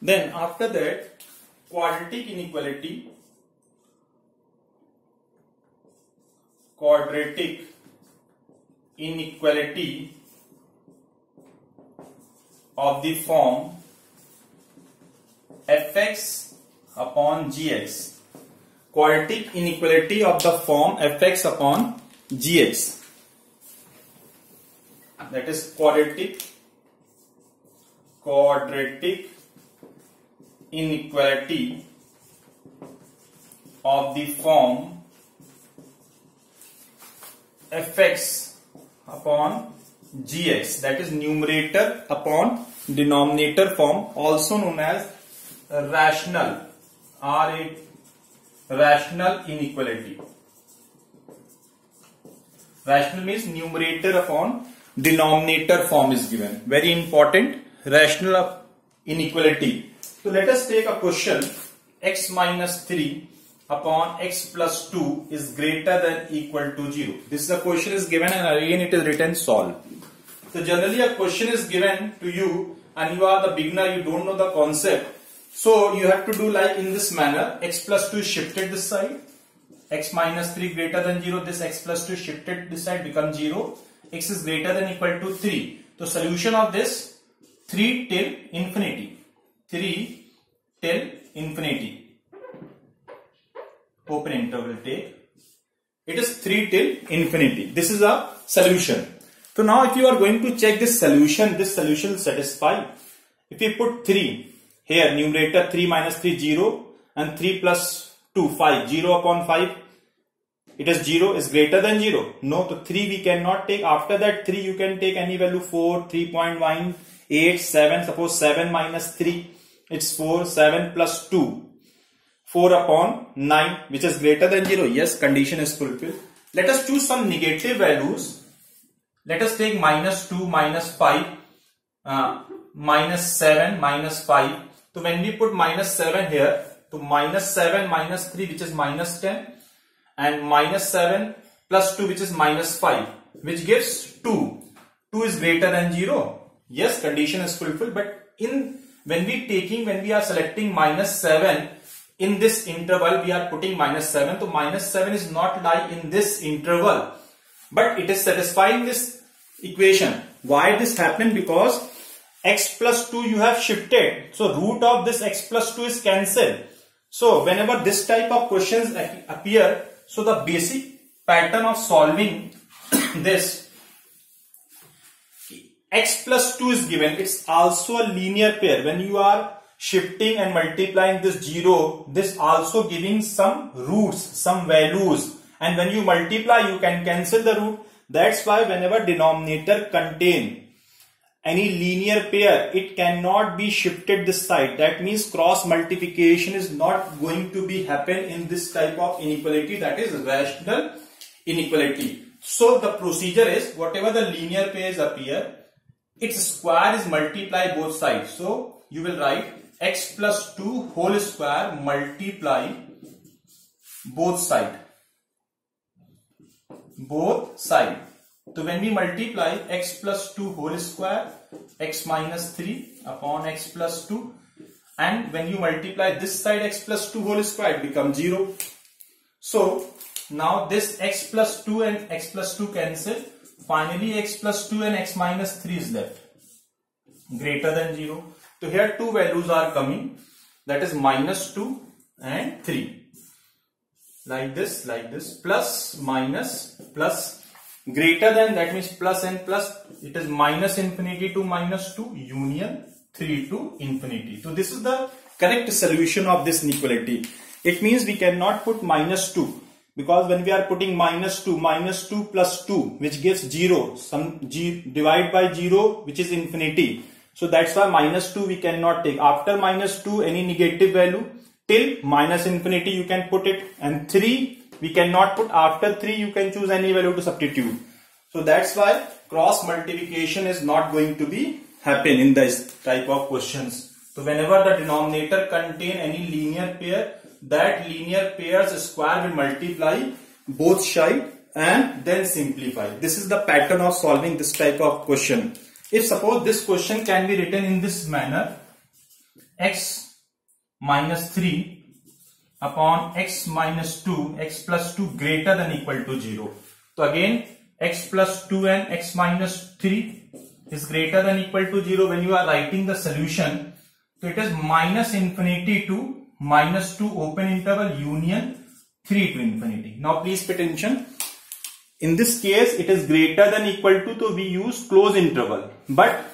Then after that, quadratic inequality, of the form fx upon gx. Quadratic inequality of the form fx upon gx. That is quadratic inequality of the form fx upon gx, that is numerator upon denominator form, also known as rational inequality. Rational means numerator upon denominator form is given. Very important, rational inequality. So let us take a question: x minus 3 upon x plus 2 is greater than equal to 0. This is the question is given, and again it is written solve. So generally a question is given to you and you are the beginner, you don't know the concept. So you have to do like in this manner: x plus 2 is shifted this side, x minus 3 greater than 0, this x plus 2 shifted this side, becomes 0, x is greater than equal to 3. So solution of this 3 till infinity. 3 till infinity. Open interval take. It is 3 till infinity. This is a solution. So now if you are going to check this solution will satisfy. If you put 3 here, numerator 3 minus 3 0 and 3 plus 2 5, 0 upon 5, it is 0 is greater than 0. No, so 3 we cannot take. After that 3 you can take any value: 4, 3.1, 8, 7. Suppose 7 minus 3, it's 4, 7 plus 2, 4 upon 9, which is greater than 0. Yes, condition is fulfilled. Let us choose some negative values. Let us take minus 2, minus 5, minus 7, minus 5. So when we put minus 7 here, to minus 7 minus 3, which is minus 10, and minus 7 plus 2, which is minus 5, which gives 2. 2 is greater than 0. Yes, condition is fulfilled. But when we are selecting minus 7, in this interval we are putting minus 7. So minus 7 is not lie in this interval, but it is satisfying this equation. Why this happened? Because x plus 2 you have shifted. So root of this x plus 2 is cancelled. So whenever this type of questions appear, so the basic pattern of solving this, x plus 2 is given. It's also a linear pair. When you are shifting and multiplying this 0, this also giving some roots, some values, and when you multiply you can cancel the root. That's why whenever denominator contain any linear pair, it cannot be shifted this side. That means cross multiplication is not going to be happen in this type of inequality, that is rational inequality. So the procedure is, whatever the linear pairs appear, its square is multiply both sides. So you will write x plus 2 whole square multiply both side. So when we multiply x plus 2 whole square, x minus 3 upon x plus 2, and when you multiply this side x plus 2 whole square, it becomes 0. So now this x plus 2 and x plus 2 cancel. Finally x plus 2 and x minus 3 is left, greater than 0. So here two values are coming, that is minus 2 and 3. Like this, plus, minus, plus, greater than, that means plus and plus, it is minus infinity to minus 2, union 3 to infinity. So this is the correct solution of this inequality. It means we cannot put minus 2, because when we are putting minus 2 plus 2, which gives 0, some divide by 0, which is infinity. So that's why minus 2 we cannot take. After minus 2, any negative value till minus infinity you can put it, and 3 we cannot put. After 3 you can choose any value to substitute. So that's why cross multiplication is not going to be happen in this type of questions. So whenever the denominator contain any linear pair, that linear pair's square will multiply both sides and then simplify. This is the pattern of solving this type of question. If suppose this question can be written in this manner, x minus 3 upon x minus 2, x plus 2 greater than equal to 0. So again, x plus 2 and x minus 3 is greater than equal to 0. When you are writing the solution, so it is minus infinity to minus 2 open interval union 3 to infinity. Now please pay attention. In this case, it is greater than equal to, so we use close interval. But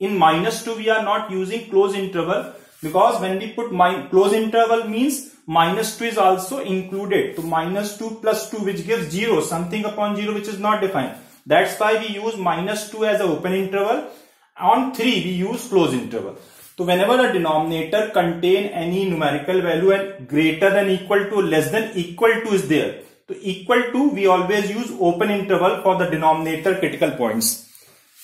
in minus 2, we are not using close interval, because when we put close interval means minus 2 is also included. So minus 2 plus 2, which gives 0, something upon 0 which is not defined. That's why we use minus 2 as an open interval. On 3 we use close interval. So whenever a denominator contain any numerical value and greater than equal to, less than equal to is there, so equal to we always use open interval for the denominator critical points.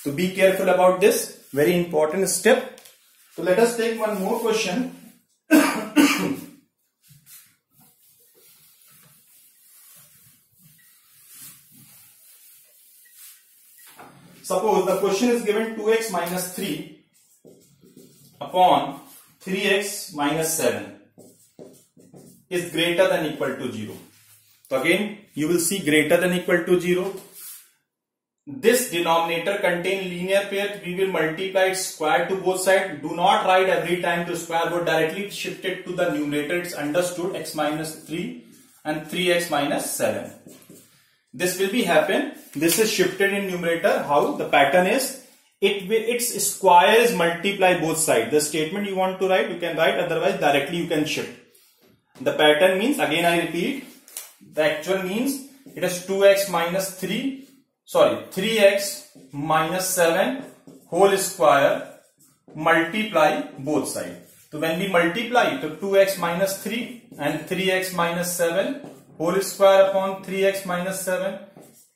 So be careful about this, very important step. So let us take one more question. Suppose the question is given 2x minus 3 upon 3x minus 7 is greater than equal to 0. So again, you will see greater than equal to 0. This denominator contain linear pair. We will multiply its square to both sides. Do not write every time to square root, directly shift it to the numerator. It's understood, x minus 3 and 3x minus 7. This will be happen. This is shifted in numerator. How the pattern is? Its square is multiply both sides. The statement you want to write, you can write. Otherwise, directly you can shift. The pattern means, again I repeat, the actual means it is 2x minus 3x minus 7 whole square multiply both sides. So when we multiply, so 2x minus 3 and 3x minus 7 whole square upon 3x minus 7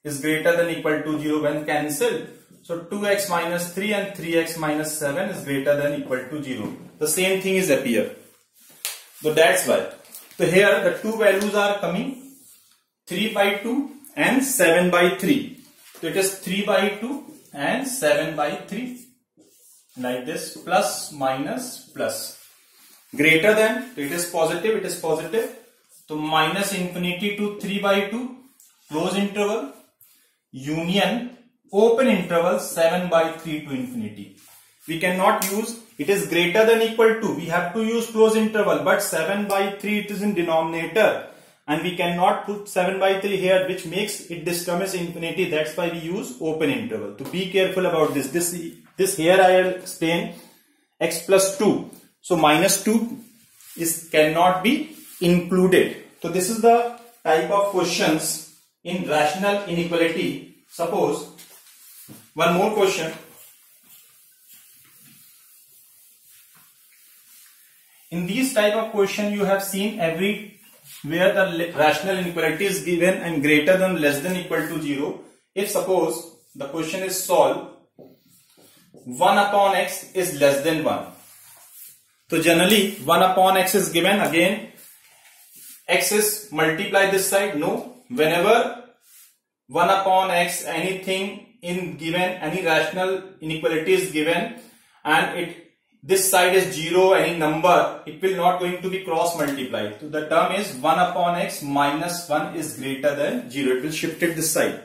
is greater than equal to 0 when cancelled. So 2x minus 3 and 3x minus 7 is greater than equal to 0. The same thing is appear. So that's why. So here the two values are coming, 3 by 2 and 7 by 3. So it is 3 by 2 and 7 by 3. Like this, plus minus plus. Greater than, it is positive. So minus infinity to 3 by 2, close interval, union, open interval 7 by 3 to infinity. We cannot use, it is greater than equal to, we have to use close interval, but 7 by 3 it is in denominator. And we cannot put 7 by 3 here, which makes it this term is infinity. That's why we use open interval. To be careful about this. This here I will explain x plus 2. So minus 2 cannot be included. So this is the type of questions in rational inequality. Suppose one more question. In these type of question you have seen where the rational inequality is given and greater than less than equal to 0. If suppose the question is solved, 1 upon x is less than 1. So generally 1 upon x is given, again x is multiply this side. No, whenever 1 upon x anything in given, any rational inequality is given and this side is 0, any number, it will not going to be cross multiplied. So the term is 1 upon x minus 1 is greater than 0. It will shift it this side.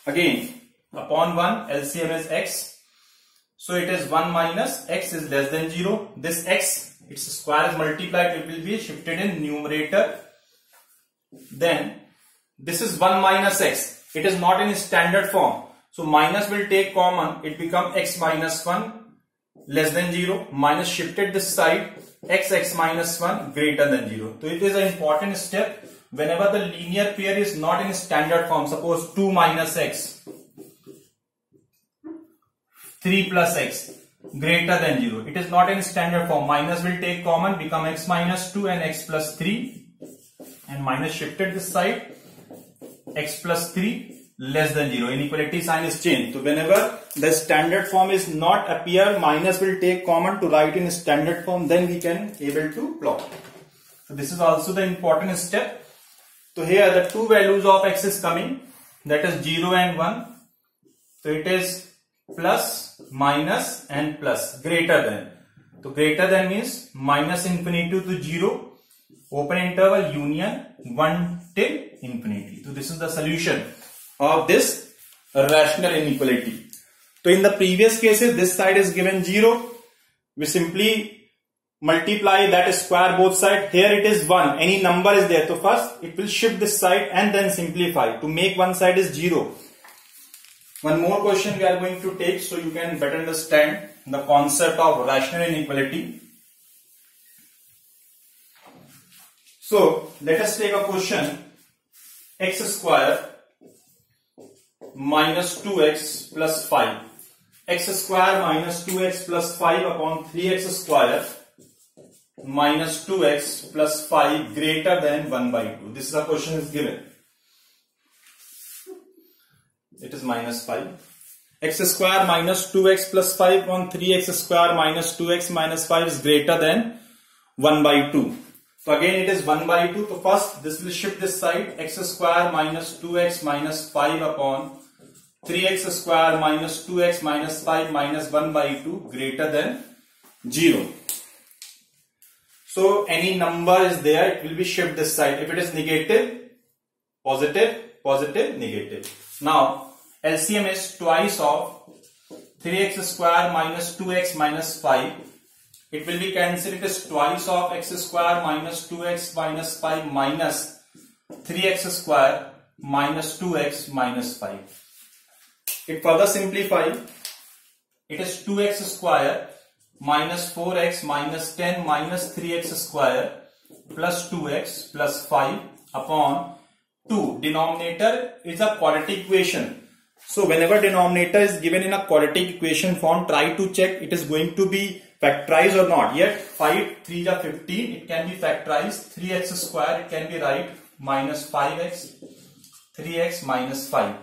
Again, upon 1, LCM is x. So it is 1 minus x is less than 0. This x, its square is multiplied, it will be shifted in numerator. Then this is 1 minus x. It is not in standard form. So minus will take common. It becomes x minus 1 less than 0, minus shifted this side, x minus 1 greater than 0. So it is an important step. Whenever the linear pair is not in standard form, suppose 2 minus x, 3 plus x greater than 0. It is not in standard form. Minus will take common, become x minus 2 and x plus 3, and minus shifted this side, x plus 3 less than 0. Inequality sign is changed. So whenever the standard form is not appear, minus will take common to write in standard form, then we can able to plot. So this is also the important step. So here the two values of x is coming, that is 0 and 1. So it is plus, minus and plus, greater than. तो greater than means minus infinity to 0, open interval union 1 till infinity. So this is the solution of this rational inequality. So in the previous cases, this side is given 0. We simply multiply that square both sides. Here it is 1. Any number is there. So first it will shift this side and then simplify. To make one side is 0. One more question we are going to take so you can better understand the concept of rational inequality. So let us take a question. X square minus 2x plus 5. X square minus 2x plus 5 upon 3x square minus 2x plus 5 greater than 1 by 2. This is a question is given. It is minus 5. X square minus 2x plus 5 upon 3x square minus 2x minus 5 is greater than 1 by 2. So again it is 1 by 2. So first this will shift this side. X square minus 2x minus 5 upon 3x square minus 2x minus 5 minus 1 by 2 greater than 0. So any number is there, it will be shift this side. If it is negative, positive, positive, negative. Now LCM is twice of 3x square minus 2x minus 5. It will be cancelled. It is twice of x square minus 2x minus 5 minus 3x square minus 2x minus 5. It further simplify. It is 2x square minus 4x minus 10 minus 3x square plus 2x plus 5 upon 2. Denominator is a quadratic equation. So whenever denominator is given in a quadratic equation form, try to check it is going to be factorized or not. Yet 5 3 are 15, it can be factorized. 3x square, it can be right, minus 5x, 3x minus 5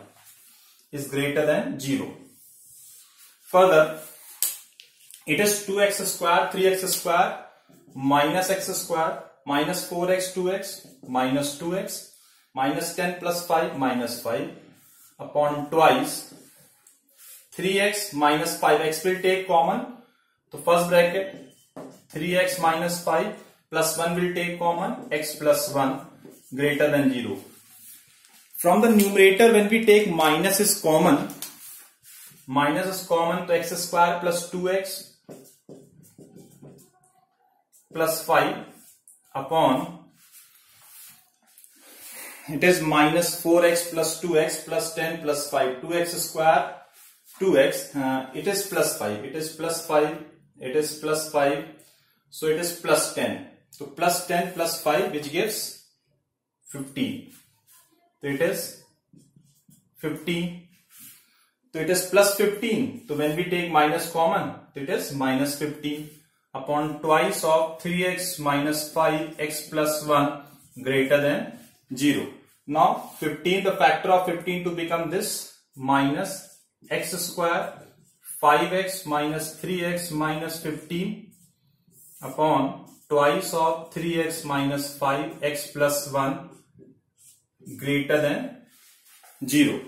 is greater than 0. Further, it is 2x square, 3x square minus x square minus 4x 2x minus 2x minus 10 plus 5 minus 5 upon twice 3x minus 5x will take common. So first bracket 3x minus 5 plus 1 will take common, x plus 1 greater than 0. From the numerator when we take minus is common, so x square plus 2x plus 5 upon it is minus 4x plus 2x plus 10 plus 5, 2x square 2x, it is plus 5, it is plus 5, it is plus 5, so it is plus 10. So plus 10 plus 5 which gives 15. So it is 15. So it is plus 15. So when we take minus common, it is minus 15 upon twice of 3x minus 5x plus 1 greater than 0. Now 15, the factor of 15 to become this minus x square 5x minus 3x minus 15 upon twice of 3x minus 5x plus 1 greater than 0.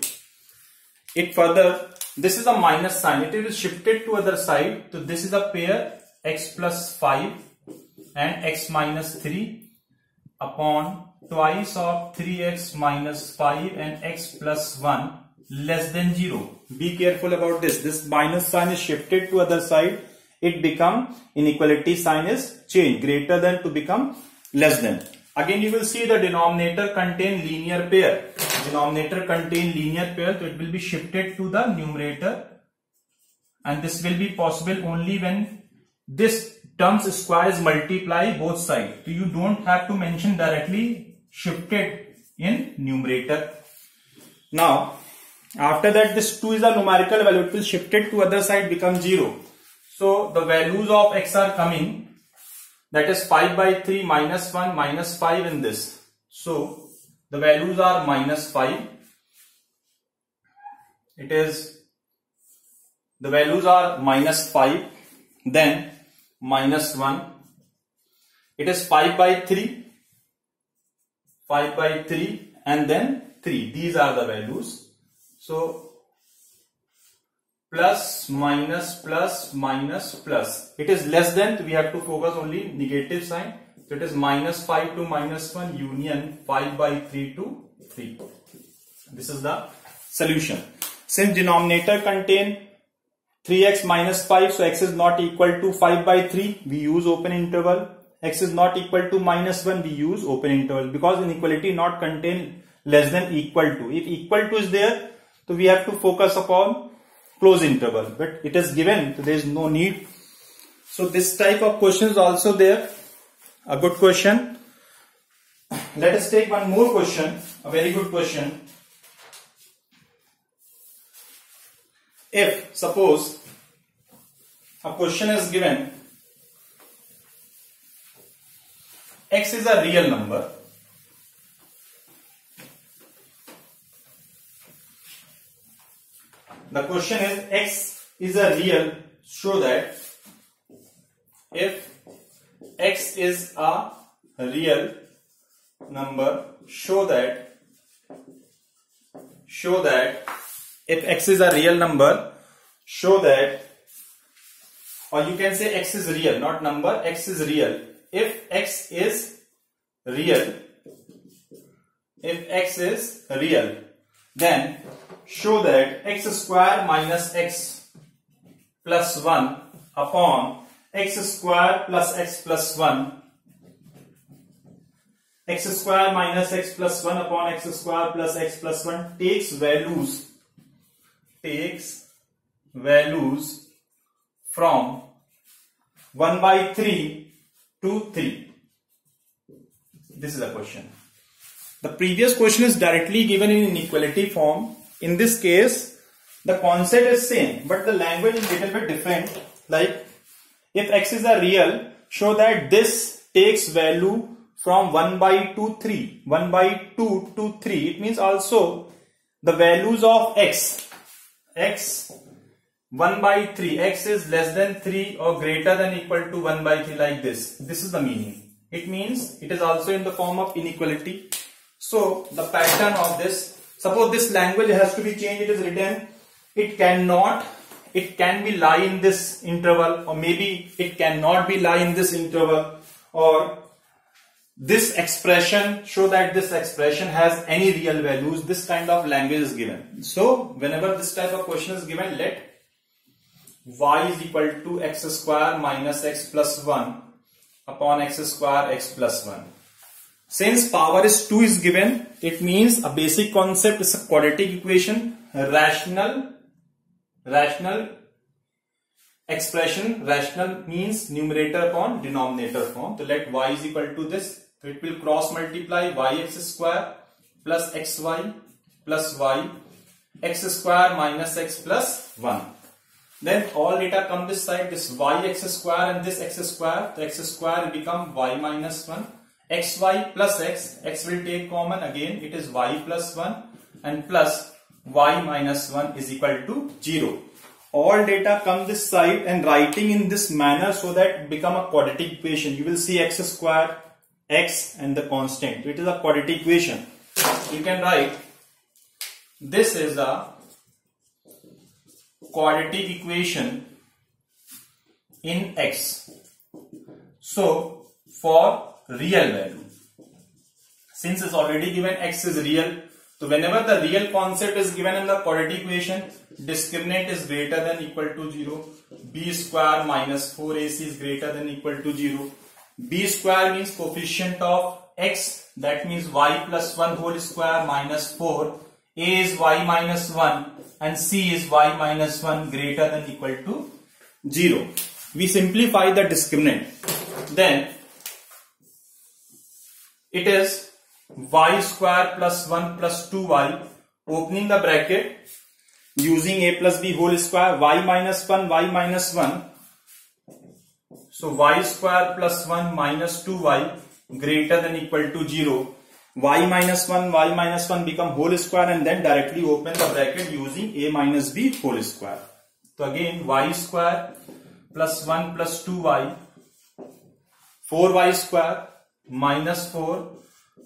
It further, this is a minus sign, it is shifted to other side. So this is a pair x plus 5 and x minus 3 upon twice of 3x minus 5 and x plus 1 less than 0. Be careful about this. This minus sign is shifted to other side. It become inequality sign is changed, greater than to become less than. Again you will see the denominator contain linear pair. Denominator contain linear pair, so it will be shifted to the numerator, and this will be possible only when this terms squares multiply both sides. So you don't have to mention directly shifted in numerator. Now after that this 2 is a numerical value, it will shifted to other side become 0. So the values of x are coming, that is 5 by 3 minus 1 minus 5 in this. So the values are minus 5. It is, the values are minus 5, then minus 1. It is 5 by 3, 5 by 3 and then 3. These are the values. So plus minus plus minus plus. It is less than, so we have to focus only negative sign. So it is minus 5 to minus 1 union 5 by 3 to 3. This is the solution. Since denominator contain 3x minus 5, so x is not equal to 5 by 3, we use open interval. X is not equal to minus 1, we use open interval, because inequality not contain less than equal to. If equal to is there, so we have to focus upon close interval, but it is given, so there is no need. So this type of question is also there, a good question. Let us take one more question, a very good question. If suppose a question is given, x is a real number, the question is x is a real, show that if x is a real number, show that if x is a real number, show that, or you can say x is real, not number, x is real. If x is real, then show that x square minus x plus 1 upon x square plus x plus 1, x square minus x plus 1 upon x square plus x plus 1 takes values from 1 by 3 to 3. This is the question. The previous question is directly given in inequality form. In this case, the concept is same, but the language is little bit different. Like, if x is a real, show that this takes value from 1 by 2 3. 1 by 2 to 3. It means also the values of x 1 by 3, x is less than 3 or greater than equal to 1 by 3, like this. This is the meaning. It means it is also in the form of inequality. So the pattern of this, suppose this language has to be changed. It is written, it can be lie in this interval, or maybe it cannot be lie in this interval, or this expression, show that this expression has any real values. This kind of language is given. So whenever this type of question is given, let y is equal to x square minus x plus 1 upon x square x plus 1. Since power is 2 is given, it means a basic concept is a quadratic equation, rational expression. Rational means numerator upon denominator form. So let y is equal to this. So it will cross multiply yx square plus xy plus y, x square minus x plus 1. Then all data come this side, this yx square and this x square. The x square will become y minus 1. xy plus x will take common, again it is y plus 1, and plus y minus 1 is equal to 0. All data come this side and writing in this manner so that it become a quadratic equation. You will see x square, x and the constant. It is a quadratic equation. You can write this is a quadratic equation in x. So for real value, since it's already given x is real, so whenever the real concept is given in the quadratic equation, discriminant is greater than equal to 0, b square minus 4ac is greater than equal to 0. B square means coefficient of x, that means y plus 1 whole square minus 4, a is y minus 1 and c is y minus 1 greater than equal to 0. We simplify the discriminant. Then it is y square plus 1 plus 2y, opening the bracket, using a plus b whole square, y minus 1. So y square plus 1 minus 2y greater than equal to 0. Y minus 1 become whole square, and then directly open the bracket using a minus b whole square. So again y square plus 1 plus 2y, 4y square minus 4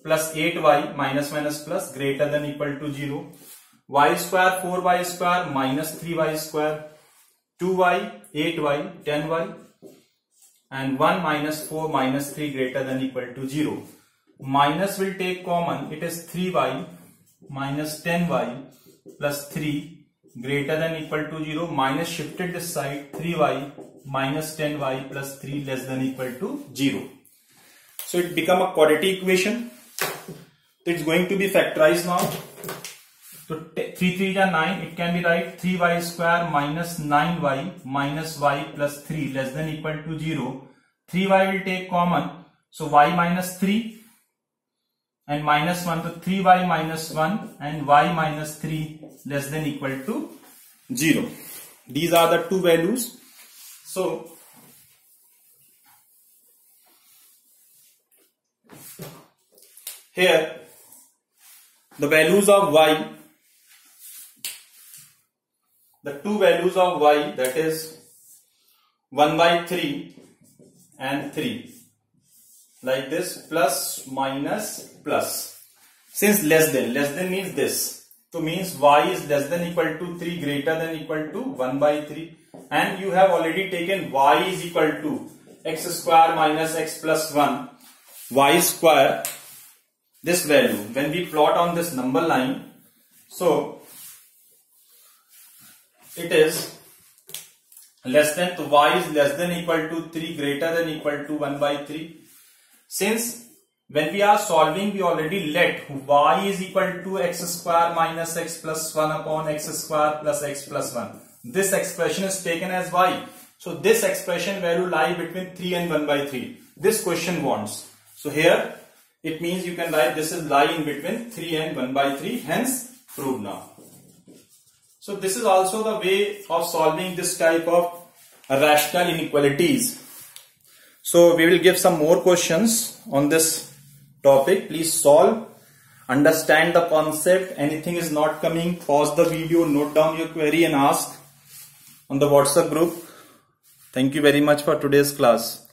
plus 8y minus plus greater than equal to 0. Y square 4y square minus 3y square 2y, 8y, 10y, and 1 minus 4 minus 3 greater than equal to 0. Minus will take common, it is 3y minus 10y plus 3 greater than equal to 0. Minus shifted this side, 3y minus 10y plus 3 less than equal to 0. So it become a quadratic equation. It's going to be factorized now. So 3 3 are 9. It can be right 3y square minus 9y minus y plus 3 less than equal to 0. 3y will take common. So y minus 3 and minus 1. So 3y minus 1 and y minus 3 less than equal to 0. These are the two values. So here the values of y, the two values of y, that is 1 by 3 and 3, like this, plus minus plus. Since less than means this, so means y is less than equal to 3 greater than equal to 1 by 3, and you have already taken y is equal to x square minus x plus 1 y square, this value. When we plot on this number line, so it is less than, so y is less than equal to 3 greater than equal to 1 by 3. Since when we are solving, we already let y is equal to x square minus x plus 1 upon x square plus x plus 1. This expression is taken as y. So this expression value lie between 3 and 1 by 3. This question wants. So here it means you can write this is lie in between 3 and 1 by 3. Hence proved now. So this is also the way of solving this type of rational inequalities. So we will give some more questions on this topic. Please solve, understand the concept. Anything is not coming, pause the video, note down your query and ask on the WhatsApp group. Thank you very much for today's class.